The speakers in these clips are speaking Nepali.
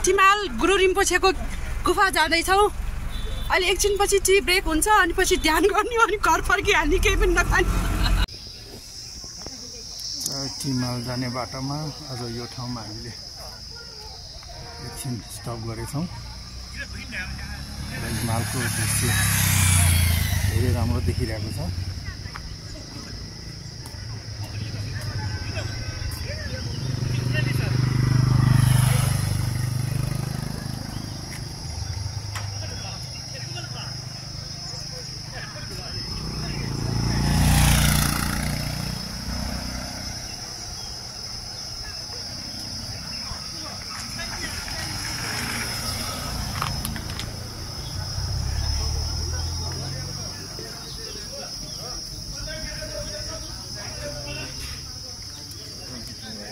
टिमाल गुरु रिम्पोछेको गुफा जाँदैछौँ। अहिले एकछिनपछि टी ब्रेक हुन्छ अनि पछि ध्यान गर्ने अनि घर फर्किहाल्ने केही पनि नखाने। टिमाल जाने बाटोमा आज यो ठाउँमा हामीले एकछिन स्टप गरेछौँ। हिमालको दृश्य धेरै राम्रो देखिरहेको छ।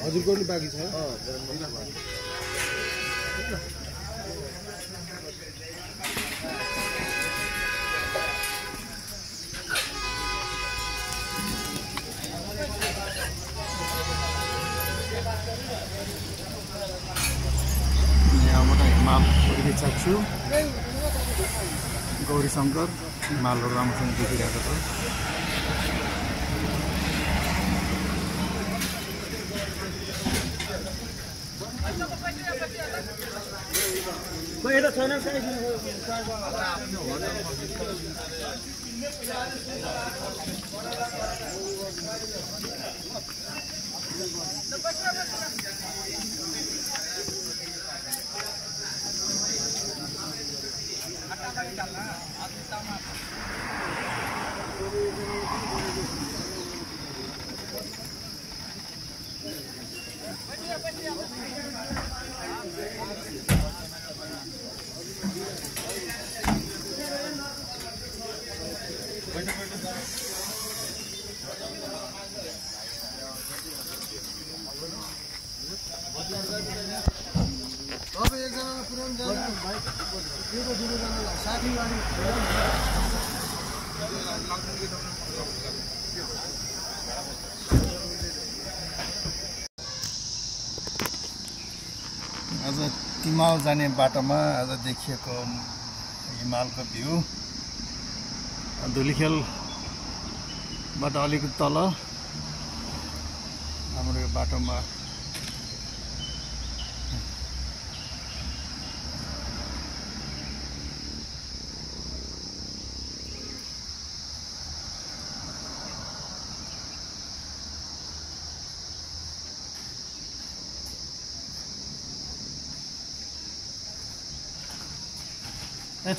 हजुरको पनि बाँकी छ। यहाँबाट हिमाल देखिरहेको छु। गौरी शङ्कर हिमालहरू राम्रोसँग देखिरहेको छ। आज टिमाल जाने बाटोमा आज देखिएको हिमालको भ्यू धुलीखेलबाट अलिकति तल हाम्रो यो बाटोमा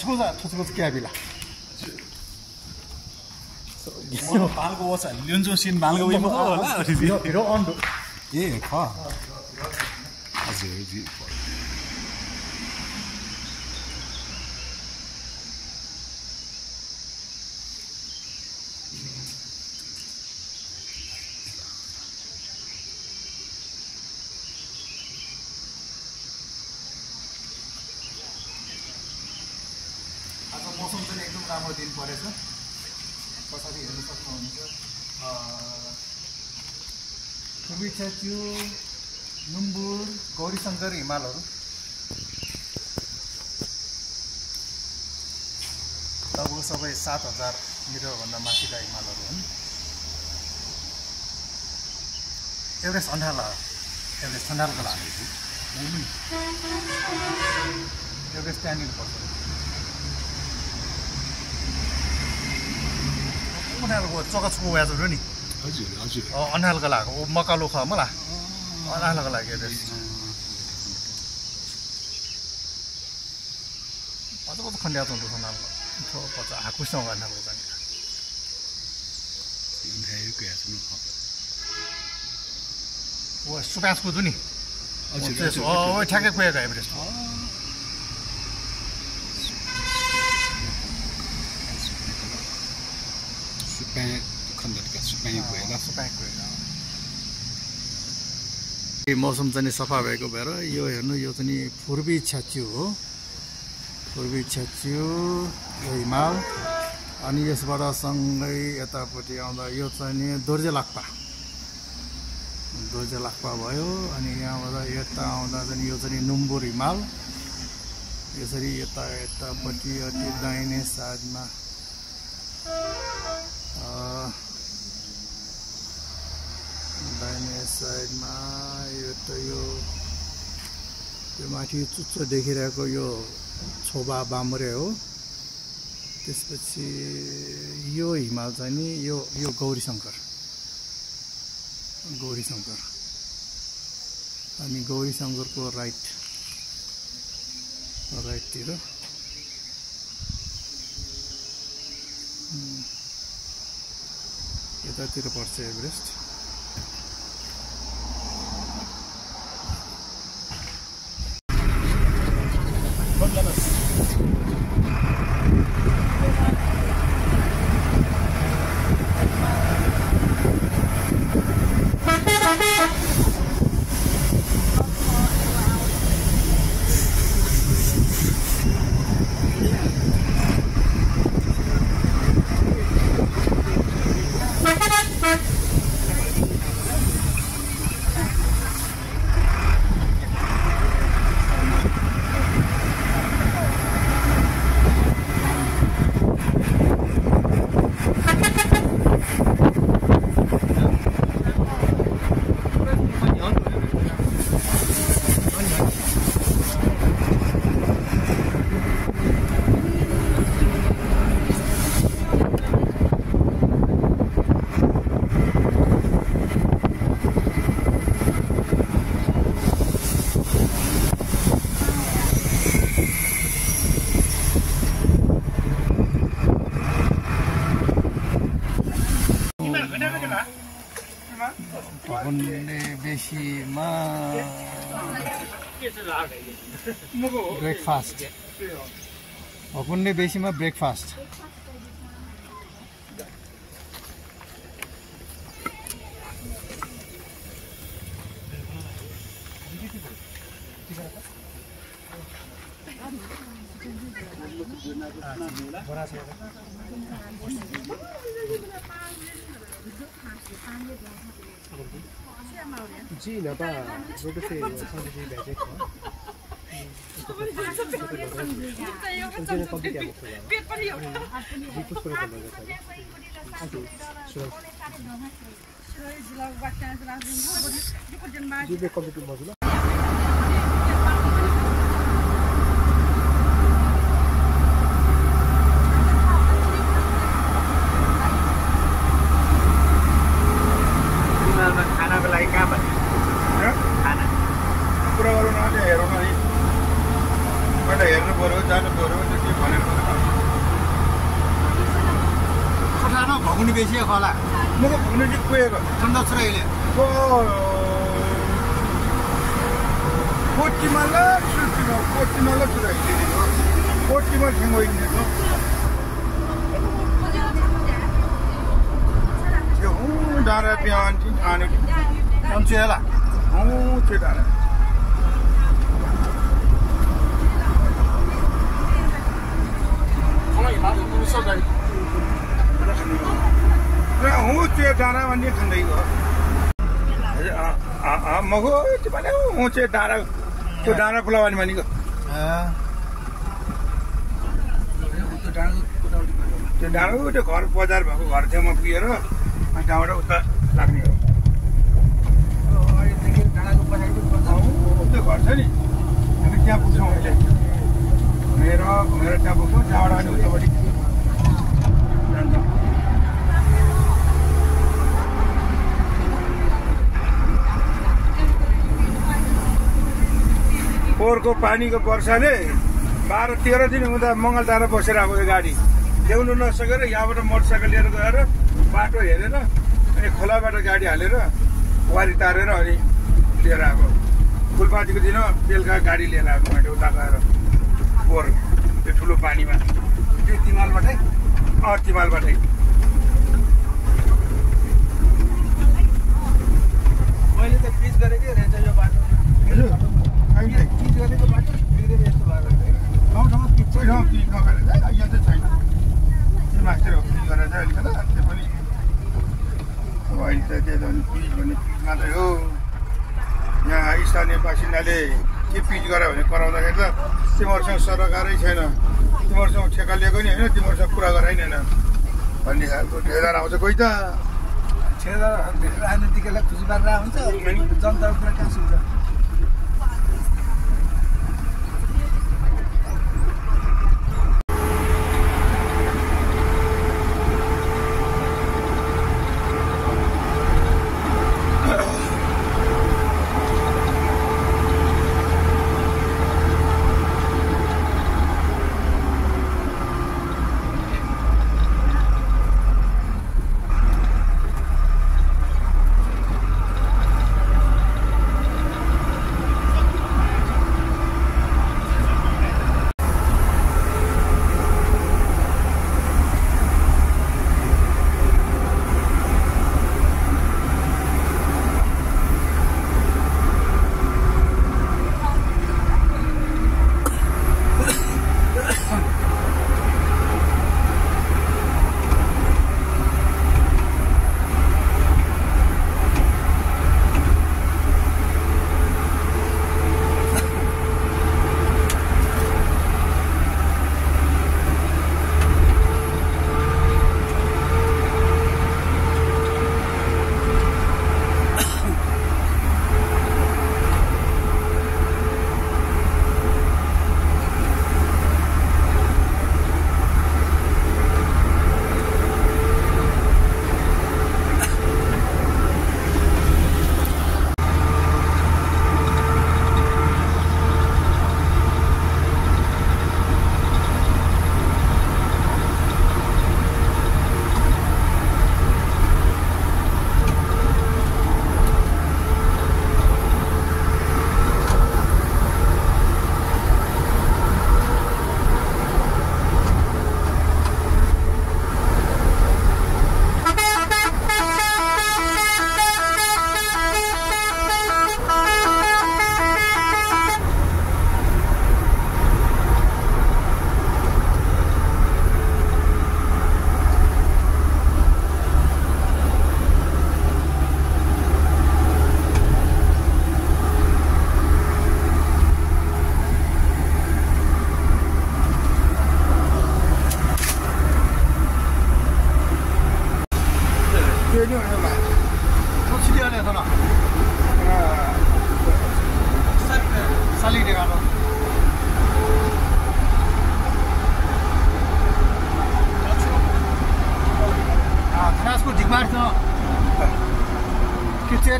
초자 깨비라. 말고 오자. 연조신 말고 이거 होला. 이러 언도. 예, 가. 아주 이제 मौसम चाहिँ एकदम राम्रो दिन परेछ। पछाडि हेर्न सक्नुहुन्छ पूर्वी छेउ नुम्बुर गौरीशङ्कर हिमालहरू लगभग सबै 7000 मिटरभन्दा माथिका हिमालहरू हुन्। एभरेस्ट अन्डालको लागि एभरेस्ट त्यहाँनिर पर्छ। अन्हालको चकाचुको व्याजहरू नि हजुर हजुर अन्हालको लागि मकालो ख मलाई अन्हालको लागि अझ कति खण्डिया हुन्छ अन्हालको पछि हाकुसँग अन्हालको जाने सुपासको छु नि ठ्याक्कै कुहेको एभरेस्ट मौसम चाहिँ सफा भएको भएर यो हेर्नु यो चाहिँ पूर्वी छेउ हो। पूर्वी छेउ यो हिमाल अनि यसबाट सँगै यतापट्टि आउँदा यो चाहिँ दोर्जेलाक्पा ध्वजलाख्पा भयो अनि यहाँबाट यता आउँदा चाहिँ यो चाहिँ नुम्बुर हिमाल यसरी यतापट्टि अति दाहिने साइडमा यो माथि चुच्चो देखिरहेको यो छोबा बाम्रे हो। त्यसपछि यो हिमाल चाहिँ नि यो गौरीशङ्कर अनि गौरीशङ्करको राइटतिर यतातिर पर्छ एभरेस्ट। ब्रेकफास्ट हकुन्डे बेसीमा ब्रेकफास्ट जी नपा रोटी से संजय बैठे को पेट पर ही जी कुछ पर बंद कर ओके जी बे कंप्यूटर मौजूद भगुनी बेसी खोला म त भगुनी चाहिँ कुएको ठन्डा छ अहिले कोटीमा ल कोटीमा ठेङ्गोइनेको त्यो डाँडा बिहान खाने अन्चेला त्यो डाँडा त्यो डाँडा भन्ने खाँदैको मगो त्यो भने त्यो डाँडा त्यो डाँडा फुलावानी भनेको त्यो डाँडा त्यो घर बजार भएको घर छेउमा पुगेर त्यहाँबाट उता लाग्ने हो त्यो घर छ नि हामी त्यहाँ पुग्छौँ अहिले घुमेर त्यहाँ पुग्छौँ त्यहाँबाट अनि उतापट्टि जान्छौँ पोहोरको पानीको वर्षाले 12-13 दिन हुँदा मङ्गलधारा बसेर आएको यो गाडी ल्याउनु नसकेर यहाँबाट मोटरसाइकल लिएर गएर बाटो हेरेर अनि खोलाबाट गाडी हालेर वारी तारेर अनि लिएर आएको फुलपातीको दिन बेलुका गाडी लिएर आएको मैले उता गएर पोहोर त्यो ठुलो पानीमा त्यो तिमालबाटै तिमालबाटै मैले त पिच गरेकै रहेछ यो बाटो पिच गरेको बाटो बिग्रेर यस्तो भएको ठाउँ पिच नगरेर यहाँ चाहिँ छैन मास्टर हो पिच गरेर चाहिँ अलिकति त्यो पनि अब अहिले त त्यो पिच भन्ने पिच मात्रै हो स्थानीय बासिन्दाले के पिच गरे भने कराउँदाखेरि त तिमीहरूसँग सरकारै छैन, तिमीहरूसँग ठेक्का लिएको नि होइन, तिमीहरूसँग कुरा गराइन भन्ने खालको ठेकेदार आउँछ। कोही त ठेकेदार राजनीतिकलाई खुसी पारेर हुन्छ, जनताको कुरा कहाँ सुन्छ।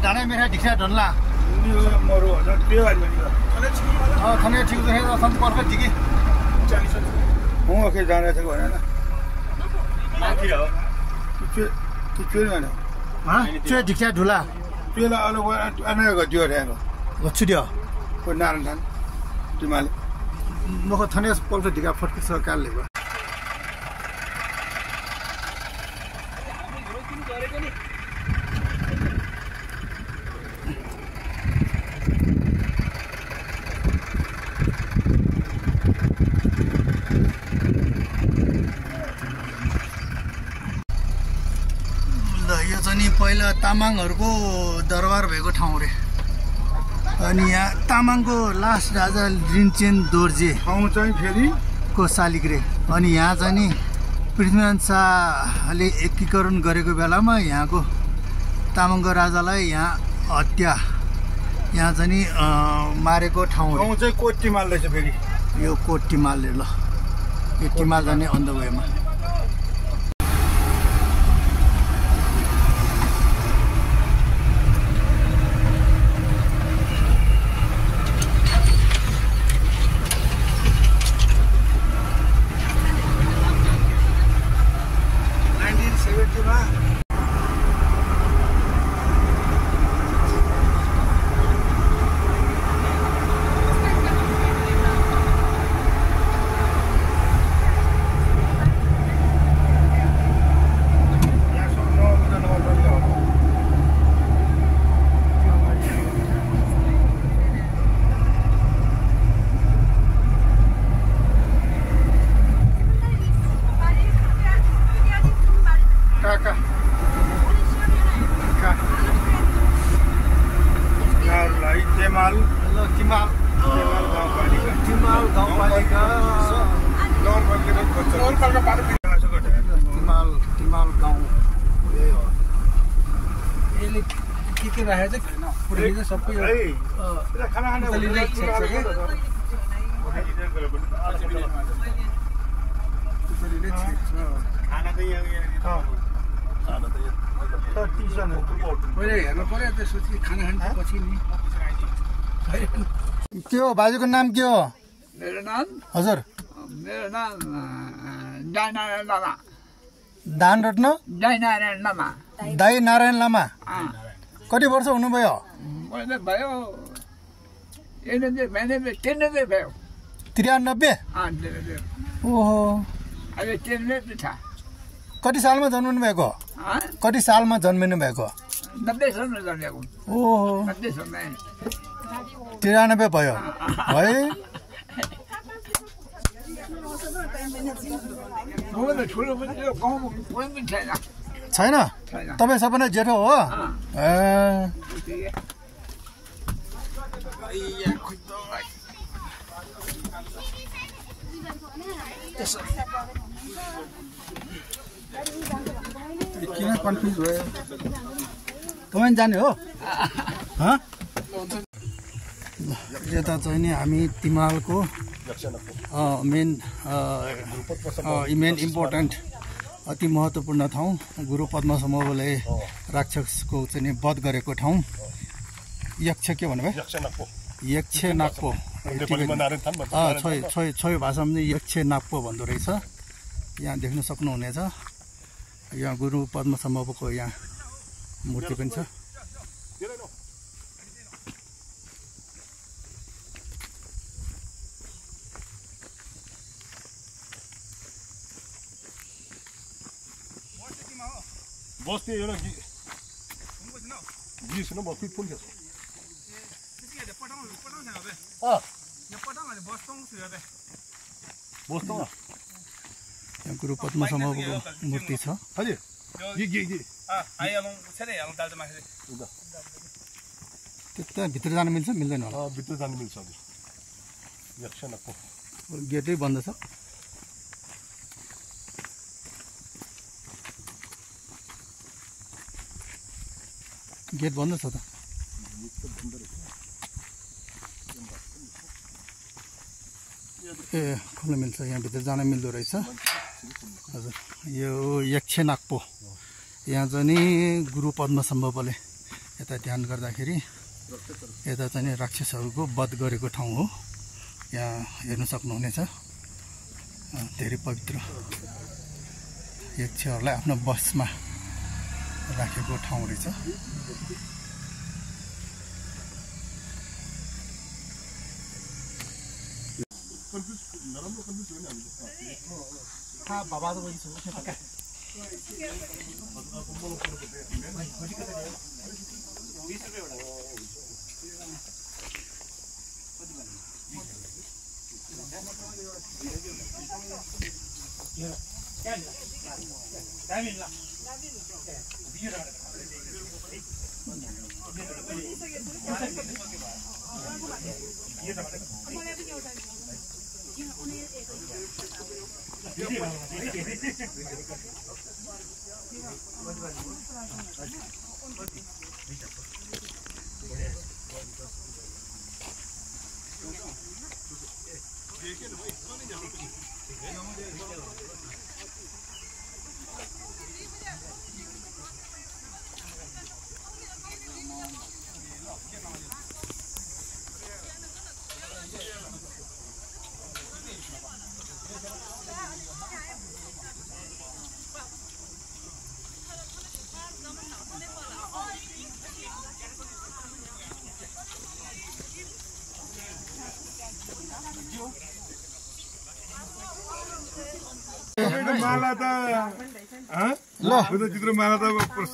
ढाणे मेरा ढिक्सा ढल्ला मरो हजार त्यो आदमी थने ठीक है संत परफेक्ट ठीक है 40 हूं ओके जाने थे भने ना माथि हो त्यो हैन हां त्यो ढिक्सा ढुला त्यसला अलग अनाय गदियो रे गछु दियो को नारायण थान तिमाले मको थने परफेक्ट ढिका फटके सरकार लेबा पहिला तामाङहरूको दरबार भएको ठाउँ रे अनि यहाँ तामाङको लास्ट राजा रिन्चेन दोर्जे ठाउँ चाहिँ फेरि को शालिग रे अनि यहाँ चाहिँ नि पृथ्वीनारायण शाहले एकीकरण गरेको बेलामा यहाँको तामाङको राजालाई यहाँ हत्या यहाँ चाहिँ नि मारेको ठाउँ चाहिँ कोटीमाल रहेछ फेरि यो कोटीमाल रे ल यो टिमाल जाने अन द वेमा तिमाल गाउँपालिका नगरपालिका बाटो तिमाल गाउँ यही हो यसले के राखेको छैन पुरै चाहिँ सबै खाना खाने पहिले हेर्नु पर्यो त्यसपछि खाना खानेपछि नि के हो बाजेको नाम के हो मेरो नाम हजुर मेरो नाम दाइनारायण लामा धान रोट्न दाइनारायण लामा दाई नारायण लामा कति वर्ष हुनुभयो मैले भयो 93 भयो 93 ओहो अहिले 93 छ कति सालमा जन्मनु भएको कति सालमा जन्मिनु भएको 90 सालमा जन्मेको ओहो 90 सालमा 93 भयो है ठुलो पनि गाउँमा कोही पनि छैन छैन तपाईँ सबैजना जेठो हो ए किन कन्फ्युज भयो तपाईँ जाने हो यता चाहिँ नि हामी तिमालको मेन इम्पोर्टेन्ट अति महत्त्वपूर्ण ठाउँ गुरु पद्म समूहले राक्षसको चाहिँ नि वध गरेको ठाउँ यक्ष के भन्नुभयो यक्ष नागपो छोयो भाषामा चाहिँ यक्ष नागपो भन्दो रहेछ यहाँ देख्न सक्नुहुनेछ यहाँ गुरु पद्म समूहको यहाँ मूर्ति पनि छ बस्ती एउटा गिस न बस्ती फुल छ यहाँ गुरु पद्म समूहको मूर्ति छ हजुर त्यता भित्र जान मिल्छ मिल्दैन होला भित्र जानु मिल्छ हजुर यक्ष नागपो गेटै बन्द छ गेट बन्द छ त ए खोल्न मिल्छ यहाँभित्र जान मिल्दो रहेछ हजुर यो यक्ष नागपो यहाँ चाहिँ नि गुरु पद्म सम्भवले यता ध्यान गर्दाखेरि यता चाहिँ नि राक्षसहरूको वध गरेको ठाउँ हो यहाँ हेर्न सक्नुहुनेछ धेरै पवित्र यक्षहरूलाई आफ्नो बसमा राखेको ठाउँ रहेछ माला त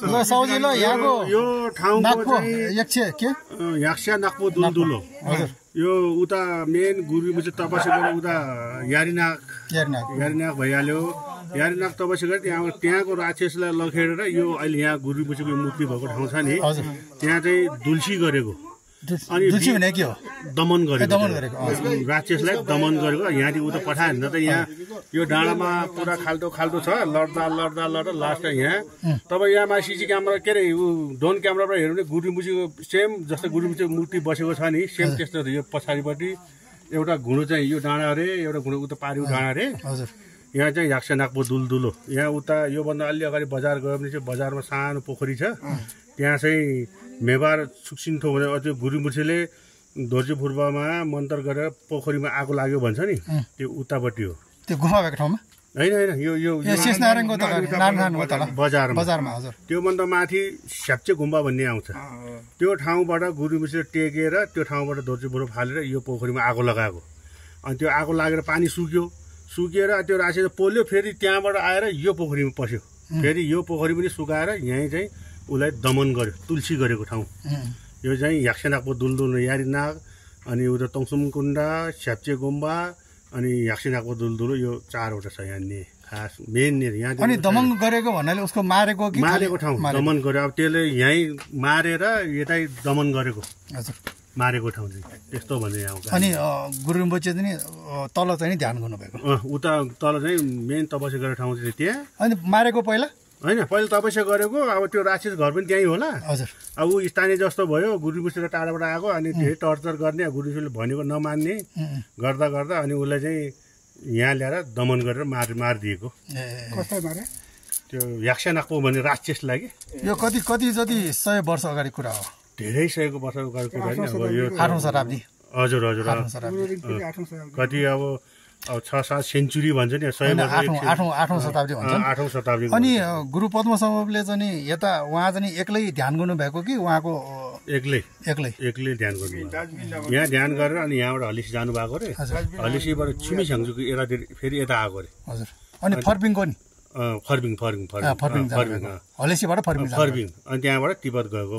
ल साउजी ल यहाँको यो ठाउँको यक्ष के यक्ष नागपो दुलदुलो यो उता मेन गुरु तपस्या गरेर उता यारिनाग भइहाल्यो यारिनाग तपस्या गरेर त्यहाँको राक्षसलाई लखेडेर यो अहिले यहाँ गुरु मुछीको मूर्ति भएको ठाउँ छ नि त्यहाँ चाहिँ दुल्सी गरेको अनि दुल्सी भने के हो दमन गरेको दमन गरेको राक्षसलाई दमन गरेको यहाँदेखि उता पठायो भने त यहाँ यो डाँडामा पुरा खाल्टो छ लड्दा लास्ट यहाँ तपाईँ यहाँ सिसी क्यामेरा के अरे ड्रोन क्यामेराबाट हेर्नु भने गुरुमुचीको सेम जस्तो गुरुमुचीको मूर्ति बसेको छ नि सेम त्यस्तो यो पछाडिपट्टि एउटा घुँडो चाहिँ यो डाँडा अरे एउटा घुँडो उता पारि डाँडा अरे हजुर यहाँ चाहिँ याक्सेनाकको दुलदुलो यहाँ उता योभन्दा अलि अगाडि बजार गयो भने चाहिँ बजारमा सानो पोखरी छ त्यहाँ चाहिँ मेबार सुक्सिन्थो भने त्यो गुरुमुछीले दोर्जे पूर्वमा मन्त्र गरेर पोखरीमा आगो लाग्यो भन्छ नि त्यो उतापट्टि हो त्यो गुफा भएको ठाउँमा होइन यो बजारमा हजुर त्योभन्दा माथि स्याप्चे गुम्बा भन्ने आउँछ त्यो ठाउँबाट गुरुमुछीले टेकेर त्यो ठाउँबाट दोर्जे पूर्व फालेर यो पोखरीमा आगो लगाएको अनि त्यो आगो लागेर पानी सुकेर त्यो राक्षस पोल्यो फेरि त्यहाँबाट आएर यो पोखरीमा पस्यो फेरि यो पोखरी पनि सुकाएर यहीँ चाहिँ उसलाई दमन गर्यो तुलसी गरेको ठाउँ यो चाहिँ याक्सेनाकको दुलदुलो यारीनाग अनि उता तोङसुम कुण्डा स्याप्चे गुम्बा अनि याक्सेनाकको दुलदुलो यो 4वटा छ यहाँ खास मेन यहाँ अनि दमन गरेको भन्नाले उसको मारेको ठाउँ दमन गर्यो अब त्यसले यहीँ मारेर यतै दमन गरेको हजुर मारेको ठाउँ चाहिँ त्यस्तो भन्ने आउँछ अनि गुरु रिम्पोचे चाहिँ तल चाहिँ ध्यान गर्नुभएको उता तल चाहिँ मेन तपस्या गरेको ठाउँ चाहिँ त्यहाँ अनि मारेको पहिला होइन पहिला तपस्या गरेको अब त्यो राक्षस घर पनि त्यहीँ होला हजुर अब ऊ स्थानीय जस्तो भयो गुरुमुछीले टाढाबाट आएको अनि धेरै टर्चर गर्ने गुरुमुछीले भनेको नमान्ने गर्दा अनि उसलाई चाहिँ यहाँ ल्याएर दमन गरेर मारिदिएको कसलाई मारे त्यो याक्सेनाकको भन्ने राक्षसलाई कि यो कति जति 100 वर्ष अगाडि कुरा हो धेरै सयको वर्ष अगाडि कुरा नि अब यो 8औं शताब्दी हजुर कति अब 6-7 सेन्चुरी भन्छ नि 100 8औं शताब्दी भन्छ 8औं शताब्दी अनि गुरु पद्मसम्भवले चाहिँ यता उहाँ चाहिँ एक्लै ध्यान गर्नुभएको कि उहाँको एक्लै ध्यान गर्नु यहाँ ध्यान गरेर अनि यहाँबाट हलिसी जानुभएको रे हलिसीबाट छिमीछाङजुको एरातिर फेरि यता आएको रे हजुर अनि फर्बिङको नि फर्बिङ हलेसीबाट फर्बिङ अनि त्यहाँबाट तिब्बत गएको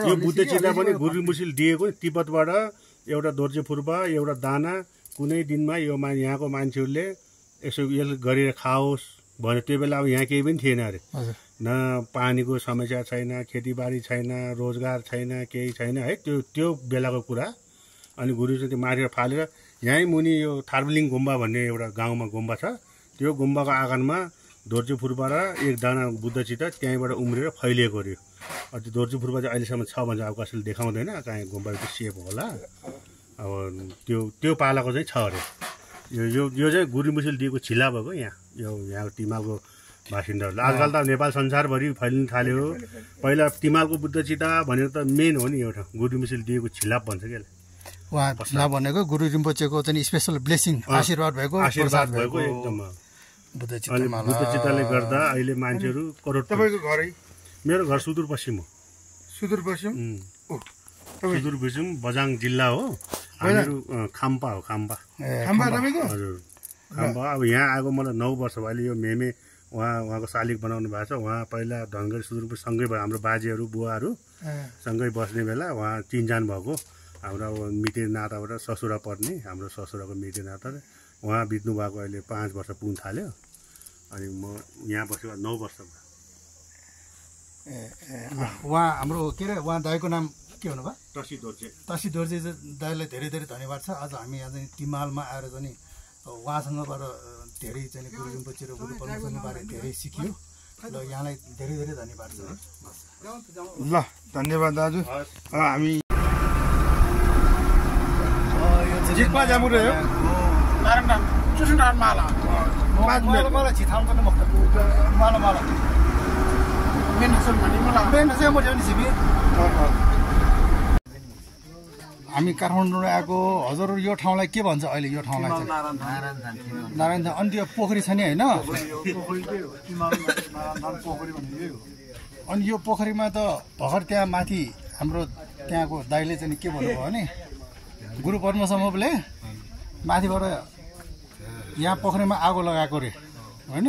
यो बुद्ध चिता पनि गुरुमुछीले दिएको तिब्बतबाट एउटा दोर्जे फुर्बा एउटा दाना कुनै दिनमा यो यहाँको मान्छेहरूले यसो यसले गरेर खाओस् भने त्यो बेला अब यहाँ केही पनि थिएन अरे न पानीको समस्या छैन खेतीबारी छैन रोजगार छैन केही छैन है त्यो बेलाको कुरा अनि गुरुजी त्यो मारेर फालेर यहीँ मुनि यो थार्बलिङ गुम्बा भन्ने एउटा गाउँमा गुम्बा छ त्यो गुम्बाको आँगनमा दोर्जे फुर्बा र एक दाना बुद्ध चिता त्यहीँबाट उम्रेर फैलिएको अरे त्यो दोर्जे फुर्बा चाहिँ अहिलेसम्म छ भने अब कसैले देखाउँदैन कहीँ गुम्बाको सेप होला अब त्यो पालाको चाहिँ छ अरे यो चाहिँ गुरुमुछीले दिएको छिला भएको यहाँ तिमालको बासिन्दाहरूले आजकल त नेपाल संसारभरि फैलिन थाल्यो पहिला तिमालको बुद्ध चिता भनेको त मेन हो नि एउटा गुरुमुछीले दिएको छिलाप भन्छ क्या उहाँ छिलाप भनेको गुरु रिम्पोचेको चाहिँ स्पेसल ब्लेसिङ आशीर्वाद भएको एकदम बुद्ध चिताले गर्दा अहिले मान्छेहरू करोड तपाईँको घरै मेरो घर सुदूरपश्चिम हो सुदूरपश्चिम बझाङ जिल्ला हो हामीहरू खाम्पा हो खाम्पा हजुर खाम्पा अब यहाँ आएको मलाई 9 वर्ष भयो अहिले यो मेमे उहाँको शालिग बनाउनु भएको छ उहाँ पहिला धनगढी सुदूरपश्चिम सँगै भयो हाम्रो बाजेहरू बुवाहरू सँगै बस्ने बेला उहाँ चिनजान भएको हाम्रो अब मितिर नाताबाट ससुरा पर्ने हाम्रो ससुराको मितिर नाता उहाँ बित्नु भएको अहिले 5 वर्ष पुग्न थाल्यो अनि म यहाँ बसेको 9 वर्ष भयो उहाँ हाम्रो के अरे उहाँ दाइको नाम के भन्नुभयो तसी दोर्जे दाइलाई धेरै धेरै धन्यवाद छ आज हामी यहाँ चाहिँ तिमालमा आएर चाहिँ उहाँसँगबाट धेरै चाहिँ गुरु रिम्पोचे र गुरु पद्मसम्भवबारे धेरै सिक्यो र यहाँलाई धेरै धेरै धन्यवाद छ ल धन्यवाद दाजु हामी जिक्पा जामु रह्यो नारायण चुसुनार माला मलाई छिथाउन पनि मस्त माला मेन हसन भन्ने मलाई मेन चाहिँ म जाने छिबी हामी काठमाडौँ आएको हजुर यो ठाउँलाई के भन्छ अहिले यो ठाउँलाई चाहिँ नारायण धाम अनि त्यो पोखरी छ नि होइन अनि यो पोखरीमा त भर्खर त्यहाँ माथि हाम्रो त्यहाँको दाइले चाहिँ के भन्नुभयो भने गुरु पद्मसम्भवले माथिबाट यहाँ पोखरीमा आगो लगाएको रे होइन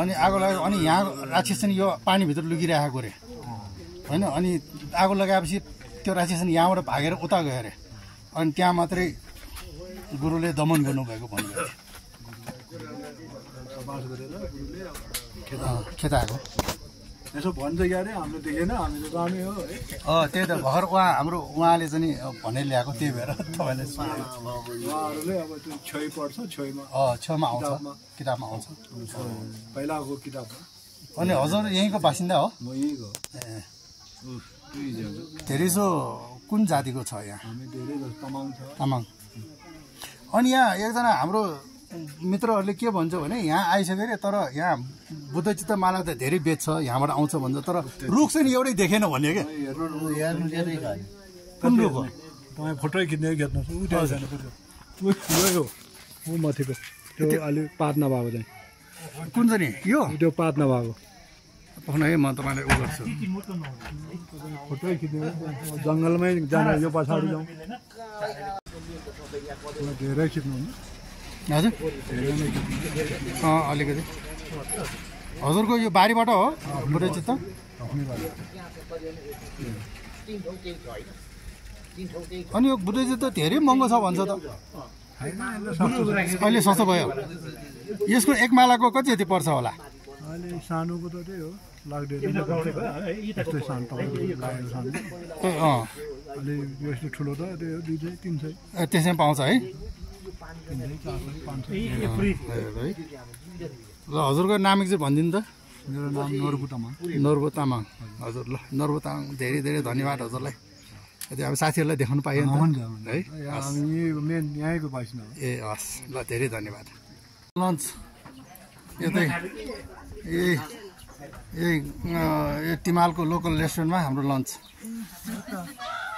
अनि आगो लगाएको अनि यहाँ राक्षस चाहिँ यो पानीभित्र लुकिरहेको रे होइन अनि आगो लगाएपछि त्यो राक्षस यहाँबाट भागेर उता गयो अरे अनि त्यहाँ मात्रै गुरुले दमन गर्नुभएको भन्नुभयो खेताएको यसो भन्छ क्यारे हामीले देखेन हामी त जाने हो है त्यही त भर्खर उहाँले चाहिँ भनेर ल्याएको त्यही भएर तपाईँले उहाँहरूले अब त्यो छोइ पढ्छ छोइमा छेउमा आउँछ किताबमा आउँछ पहिलाको किताब हो अनि हजुर यहीँको बासिन्दा हो म यहीँको धेरैजसो कुन जातिको छ यहाँ हामी धेरै जस्तो तामाङ छ तामाङ अनि यहाँ एकजना हाम्रो मित्रहरूले के भन्छ भने यहाँ आइसक्यो अरे तर यहाँ बुद्धचित्त माला त धेरै बेच्छ यहाँबाट आउँछ भन्छ तर रुख चाहिँ नि एउटै देखेन भन्यो क्या कुन रुख हो तपाईँ फोटो खिच्ने खेच्नुहोस् ऊ त्यहाँ जानु पर्छ ऊ माथिको त्यो अलि पात नभएको चाहिँ कुन चाहिँ नि यो त्यो पात नभएको है म तपाईँलाई उ गर्छु फोटो खिच्ने जङ्गलमै जान यो पछाडि जाउँ धेरै खिच्नु हजुर अलिकति हजुरको यो बारीबाट हो बुद्धचित्त अनि यो बुद्धचित्त धेरै महँगो छ भन्छ त अहिले सस्तो भयो यसको एक मालाको कति जति पर्छ होला अहिले सानोको त त्यही हो लाग्दैन यस्तै सानो लागेको सानो अलि यस्तो ठुलो त त्यही हो 200-300 त्यसैमा पाउँछ है 300-400-500 ल हजुरको नाम एकचोटि भनिदिनु त मेरो नाम नर्बु तामाङ नर्बु तामाङ हजुर ल नर्बु तामाङ धेरै धेरै धन्यवाद हजुरलाई त्यो अब साथीहरूलाई देखाउनु पाइयो नि त है हामी मेन यहीँको बासिन्दा हो ए हस् ल धेरै धन्यवाद लन्च यतै यही तिमालको लोकल रेस्टुरेन्टमा हाम्रो लन्च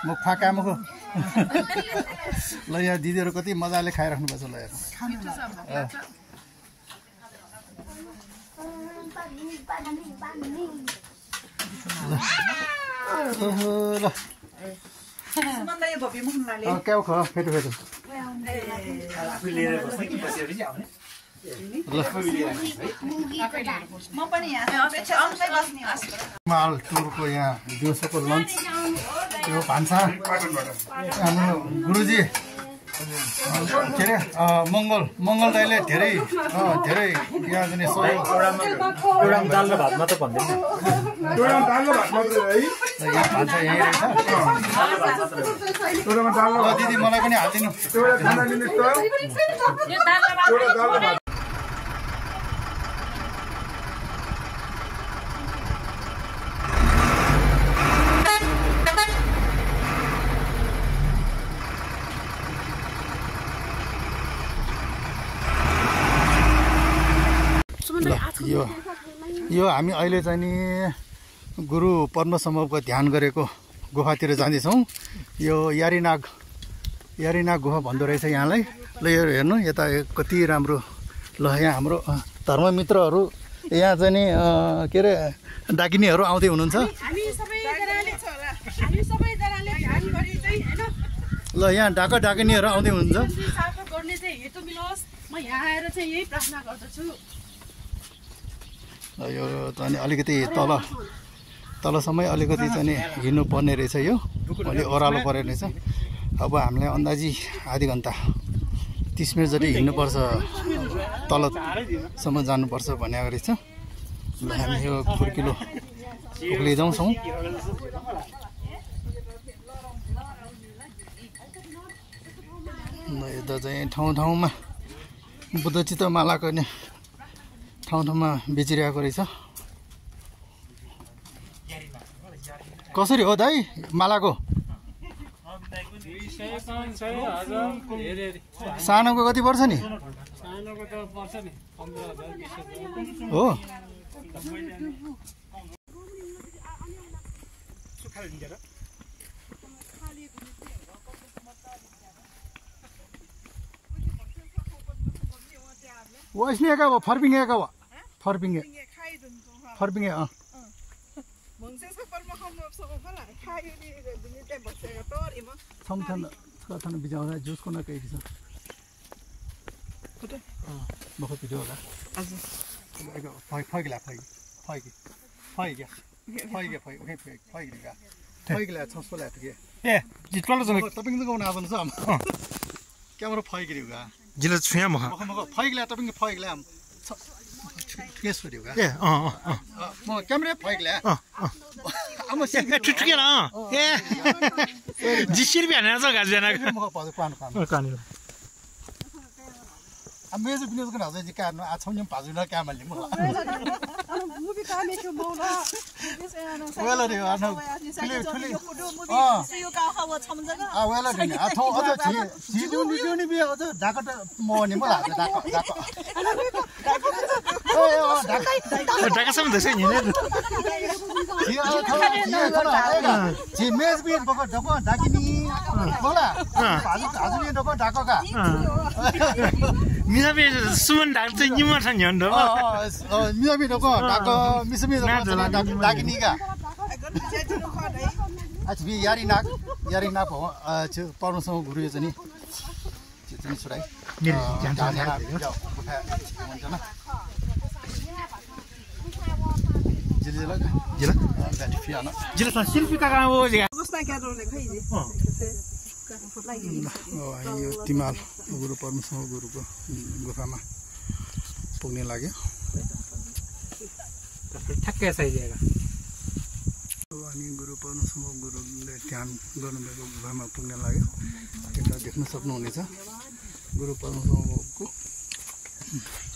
म फाकामुखो ल यहाँ दिदीहरू कति मजाले खाइराख्नुपर्छ ल ल क्या ख फेटो फेटो माल टुरको यहाँ दिउँसोको लन्च त्यो भान्सा हाम्रो गुरुजी के अरे मङ्गल दाइले धेरै यहाँ चाहिँ सहयोग दाल र भात मात्र भन्दैन यहाँ भान्सा यहीँ रहेछ दिदी मलाई पनि हालिदिनु यो हामी अहिले चाहिँ नि गुरु पद्मसम्भवको ध्यान गरेको गुफातिर जाँदैछौँ यो यारीनाग गुफा भन्दो रहेछ यहाँलाई ल यो हेर्नु यता कति राम्रो ल यहाँ हाम्रो धर्ममित्रहरू यहाँ चाहिँ नि के अरे डाकिनीहरू आउँदै हुनुहुन्छ ल यहाँ डाकिनीहरू आउँदै हुनुहुन्छ यो चाहिँ अलिकति तलसम्मै अलिकति चाहिँ हिँड्नु पर्ने रहेछ यो अलि ओह्रालो परेको रहेछ अब हामीलाई अन्दाजी आधी घन्टा 30 मिनट जति हिँड्नुपर्छ तलसम्म जानुपर्छ भनेको रहेछ ल हामी यो खुर्किलो उक्लिँदै जाउँछौँ यता चाहिँ ठाउँमा बुद्धचित्त मालाको नि ठाउँमा बेचिरहेको रहेछ कसरी हो दाइ मालाको सानोको कति पर्छ नि हो वो इसलिए का वो फर्पिंग का वो फर्पिंग समथन बिजाउँदा जुसको न केही छ मको भिडियो होला फैगिला छसको ल्याएको के ए जितपालो जमे तपाईं त गाउन आउनु छ क्यामेरा फैगिरिउगा जिल्ला छुया म फैगिला तपाईं फैगिला पेश गरेको ए म क्यामेरा फैक्ला ठुठुकेला ए जिसिर बिहान गाजना मेजो बिनेस गर्न हजै जी कान आ छौं पाजुना कामले म मुभी कामे थियो मौला वेला रे आनो खुले यो का हवा छमजगा वेला रे आ थौ अझ जी दिउनी बे अझ ढाकट मने म लाग्छ ढाक ढाकासम्म दसै हिँड्ने जी मेज बिन बको ढको ढाकिनी होला भाजुले ढको ढाकका मिसाबे सुमन ढाक्छ निमा छ झन्डो मिसाबे ढको ढाक मिसबे ढको ढाकिनी का अच्छा बि यारी नाक हो छ पर्नुसँग गुरु छ नि चाहिँ सुराई यो तिमाल गुरु पर्नुसँग गुरुको गुफामा पुग्ने लाग्यो ठ्याक्कै सही अनि गुरु पर्नुसँग गुरुले ध्यान गर्नुभएको गुफामा पुग्न लाग्यो त्यता देख्न सक्नुहुनेछ गुरु पर्नुसँगको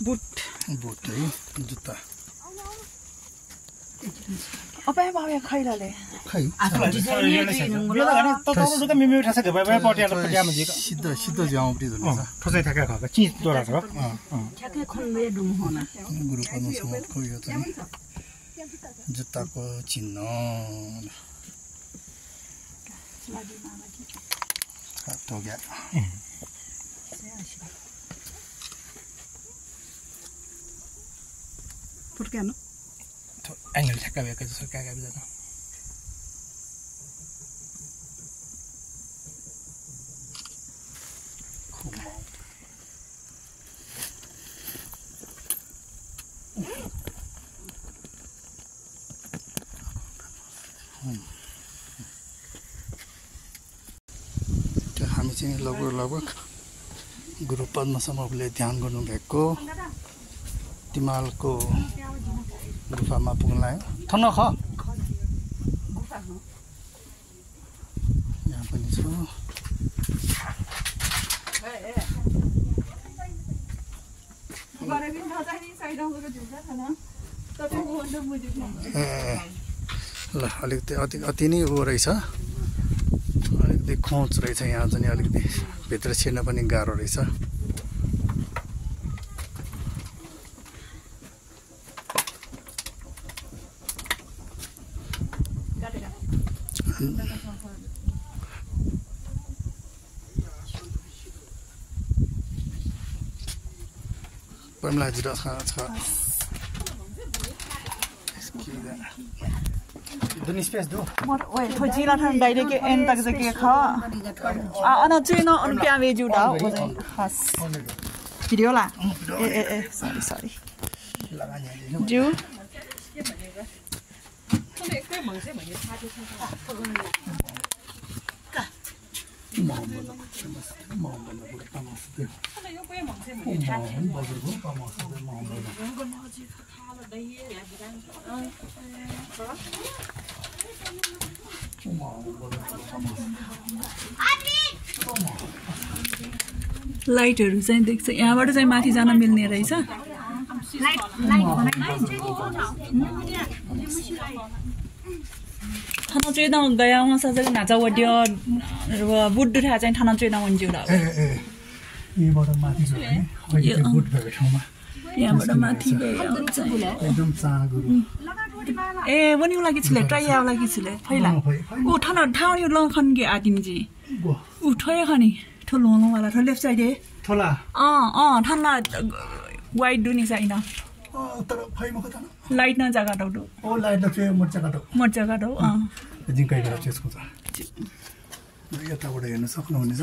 बुट है जुत्ता अपाय बाबे खैलाले खै सिद्ध जाउँ ठोसै ठ्याक्कै खाएको चिज दोरा छ ठ्याक्कै खन्ने डुम होना गुरु पर्नुसँगको यो चाहिँ जुत्ताको चिन्ह पुर्क्यानो एंगल ठ्याक्कै भएको जस्तो काका बिजाको हामी चाहिँ लगभग गुरु पद्मसम्मले ध्यान गर्नुभएको तिमालको गुफामा पुग्न लाग्यो थन ख यहाँ पनि छ ल अलिकति अति नै ऊ रहेछ अलिकति खोच रहेछ यहाँ चाहिँ अलिकति भित्र छिर्न पनि गाह्रो रहेछ Pamela juga sekarang. Duni space do. Wait, thôi chỉ là thằng đấy cái em tặng cái kia khó. Nó chơi nó ăn kia về chú đó. Video là. Sorry. Chú. लाइटहरु चाहिँ देख्छ यहाँबाट चाहिँ माथि जान मिल्ने रहेछ थाना चाहिँ न गया वहाँ सजक नाचा वड्यो बुड्डु थाहा चाहिँ थाना चाहिँ नवन जिउला यहाँबाट माथि छ भने यो बुट भएको ठाउँमा यहाँबाट माथि गयो एकदम चाँगुरु ए वनिउ लागि छिले ट्राइयाउ लागि छिले फैला ओ थाना ठाउँ यो लखन के आदिमजी उ ठय खनी ठुलो वाला ठो लेफ्ट साइड ठोला थाना वाइट दुनी छैन तर फैमा कता लाइट न जग्गा दौडो ओ लाइट न चाहिँ मोर्चा काटो जिंकै गरेर त्यसको छ यताबाट हेर्न सक्नुहुनेछ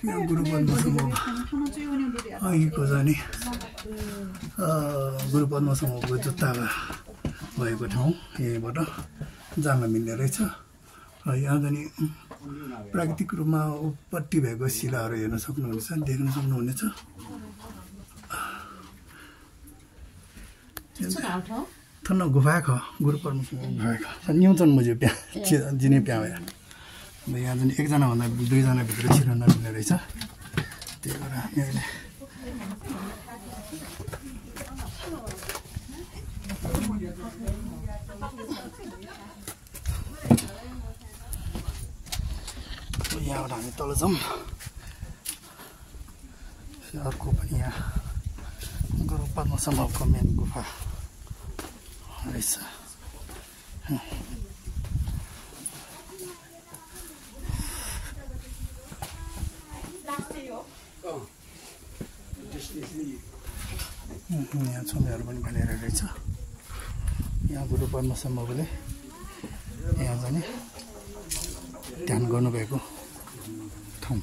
यहाँ गुरु पद्मसम्म अहिलेको जाने गुरु पद्मसम्मको जुत्ता भएको ठाउँ यहीँबाट जान मिल्ने रहेछ यहाँ जाने प्राकृतिक रूपमा उत्पत्ति भएको शिलाहरू हेर्न सक्नुहुनेछ देख्न सक्नुहुनेछ थन्न गुफा ख गुरु परमेश्वर गुफा ख न्यूतन मुझे प्या जिने प्या भएर यहाँ जुन एकजना भन्दा दुईजना भित्र छिर्न नमिल्ने रहेछ त्यही भएर हामीले यहाँबाट हामी तल जाउँ अर्को पनि यहाँ गुरु पद्मसम्भवको मेन गुफा रहेछ यहाँ छुमेहरू पनि भनेर रहेछ यहाँ गुरु पद्मसम्भवले यहाँ जाने ध्यान गर्नुभएको ठाउँ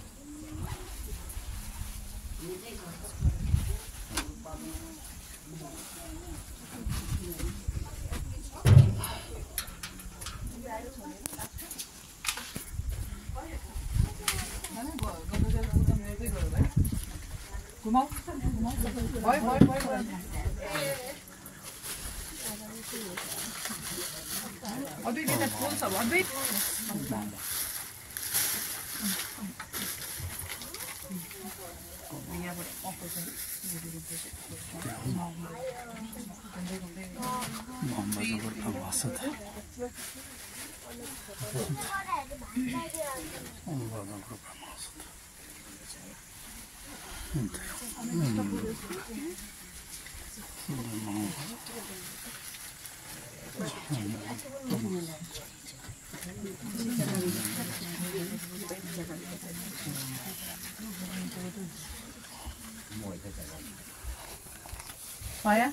Maya?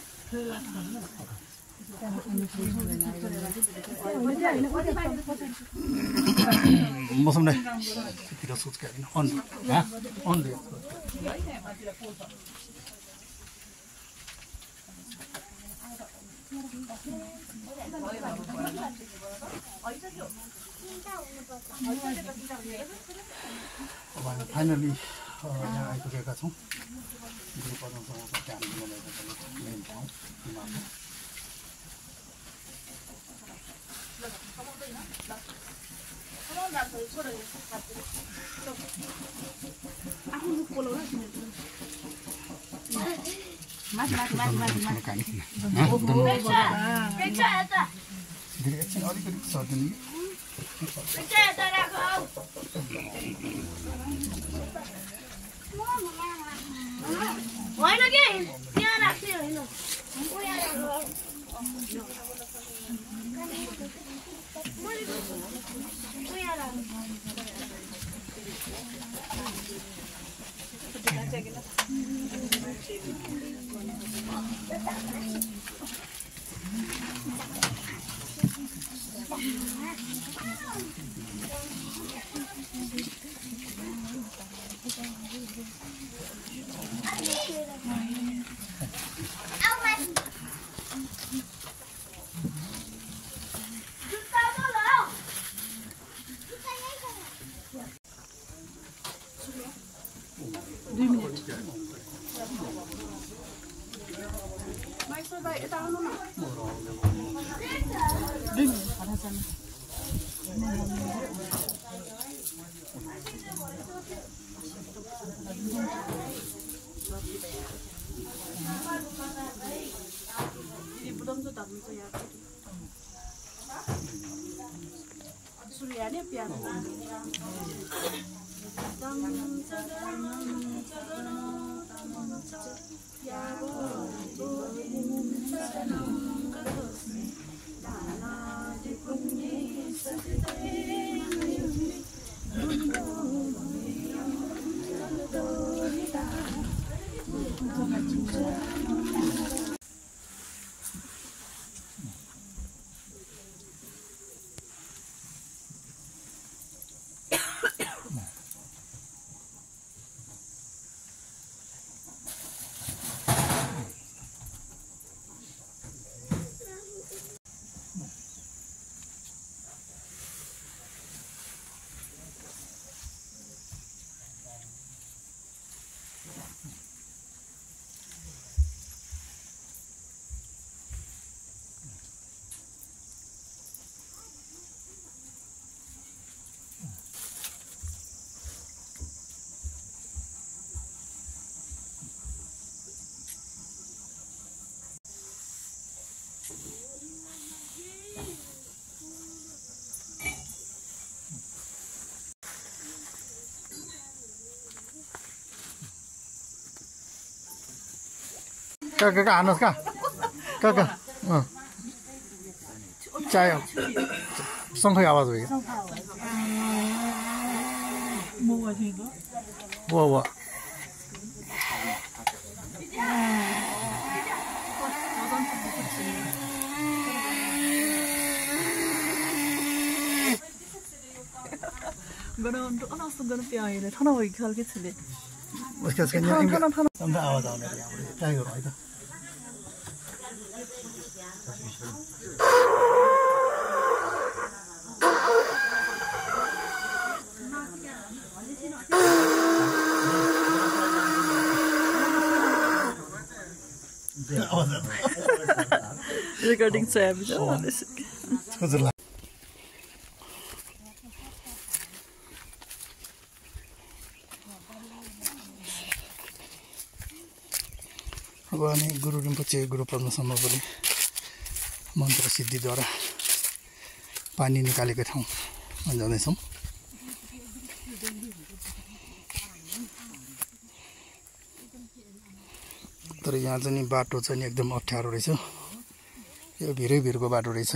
मौसम नै फिर सोच के ऑन हां ऑन दे फाइनली यहाँ आइपुगेका छौँ गुरु पद्मसम्भवको ध्यान गर्नुभएको मेन ठाउँ हिमालमा अलिकति सर्दिनु होइन के यहाँ राख्ने होइन काका हानुहोस् काका चाय सँगै आवाज भयो वा गरम तो अनास गरम पे आए थाना वही खाल के चले उसके थाना आवाज आउने ट्राई गरौँ है त रिकॉर्डिंग से अभी तो अब अनि गुरु रिम्पोचे गुरु पद्मसम्मले मन्त्र सिद्धिद्वारा पानी निकालेको ठाउँमा जाँदैछौँ तर यहाँ चाहिँ नि बाटो चाहिँ नि एकदम अप्ठ्यारो रहेछ यो भिरको बाटो रहेछ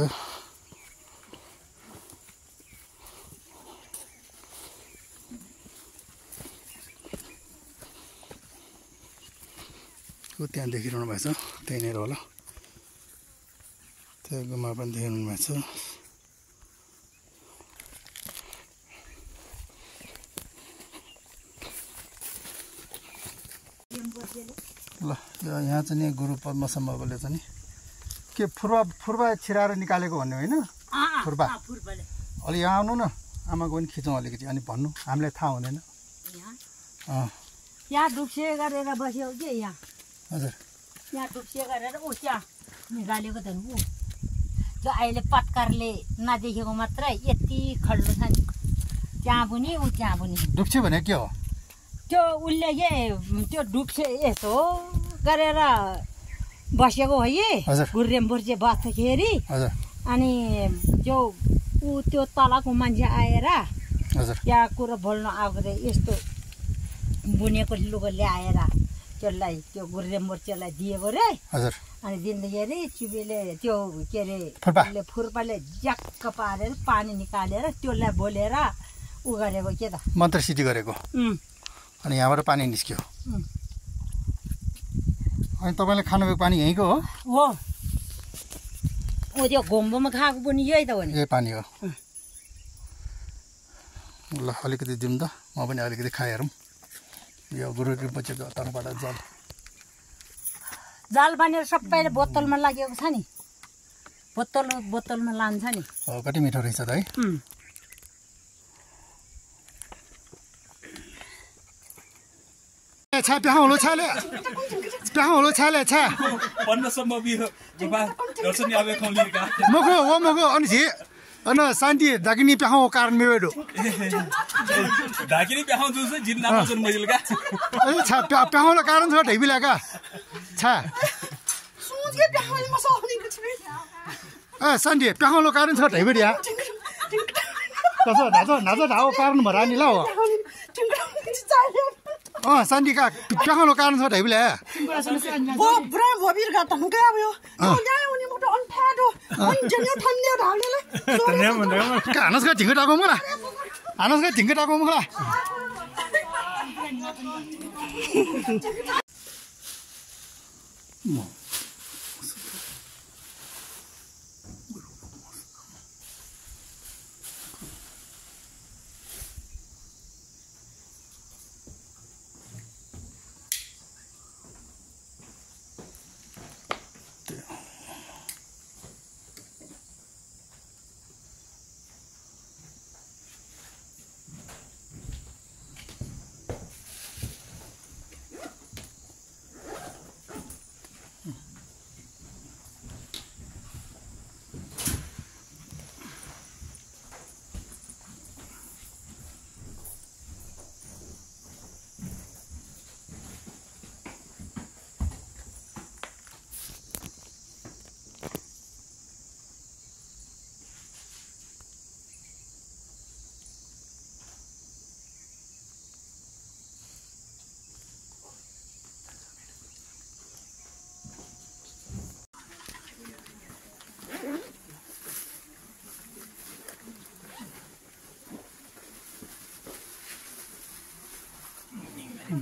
त्यहाँ देखिरहनु भएको छ त्यहीँनिर होला त्यो गुम्बा पनि देखिरहनु भएको छ ल यहाँ चाहिँ नि गुरु पद्मसम्भवले चाहिँ नि के फुर्बा छिराएर निकालेको भन्ने होइन फुर्बा अलि यहाँ आउनु न आमाको पनि खिचौँ अलिकति अनि भन्नु हामीलाई थाहा हुँदैन यहाँ डुब्से गरेर बस्यो के यहाँ हजुर यहाँ डुब्से गरेर ऊ त्यहाँ निकालेको त ऊ त्यो अहिले पत्करले नदेखेको मात्रै यति खल्लो छ नि त्यहाँ पनि ऊ त्यहाँ पनि डुब्से भने के हो त्यो उसले के त्यो डुब्से यसो गरेर बसेको हो कि गुर्रेम बुर्जे बस्दाखेरि अनि त्यो ऊ त्यो तलको मान्छे आएर यहाँ कुरो बोल्न आएको रे यस्तो बुनेको लुगा ल्याएर त्यसलाई त्यो गुर्रेम बुर्जेलाई दिएको रे अनि दिँदाखेरि चिबीले त्यो के अरे फुर्पाले ज्याक्क पारेर पानी निकालेर त्यसलाई बोलेर ऊ गरेको के त मन्त्र सिद्धि गरेको अनि यहाँबाट पानी निस्क्यो अनि तपाईँले खानुभएको पानी यहीँको हो त्यो घोम्बोमा खाएको पनि यही त हो नि यही पानी हो ल अलिकति दिउँ त म पनि अलिकति खाइहेरौँ यो गुरु रिम्पोचेको तर्फबाट जाल बानेर सबैले बोतलमा लागेको छ नि बोतलमा लान्छ नि हो कति मिठो रहेछ त है 차 병으로 차래 병으로 차래 차 번너섬 비어 바 열선이 아베 콩리가 먹어 아니지 어느 산디 다기니 병 कारण मेवेडो 다기니 병 주스 진나 무슨 뭐일까 아니 차 병으로 कारण 저 대비라가 차 소지게 병을 마서 하는 거 집에 아 산디 병으로 कारण 저 대비야 그래서 나도 나오 कारण 말아니 라오 산디가 병으로 가는 서 대비래. 브라 버비를 갖다 한 거야 뭐요. 그냥 오니 모두 언파도 언제냐 탄내도 안 할래. 탄내면 내가 그 안아서 딩거라고 뭐라. 안아서 딩거라고 뭐라. 뭐 Không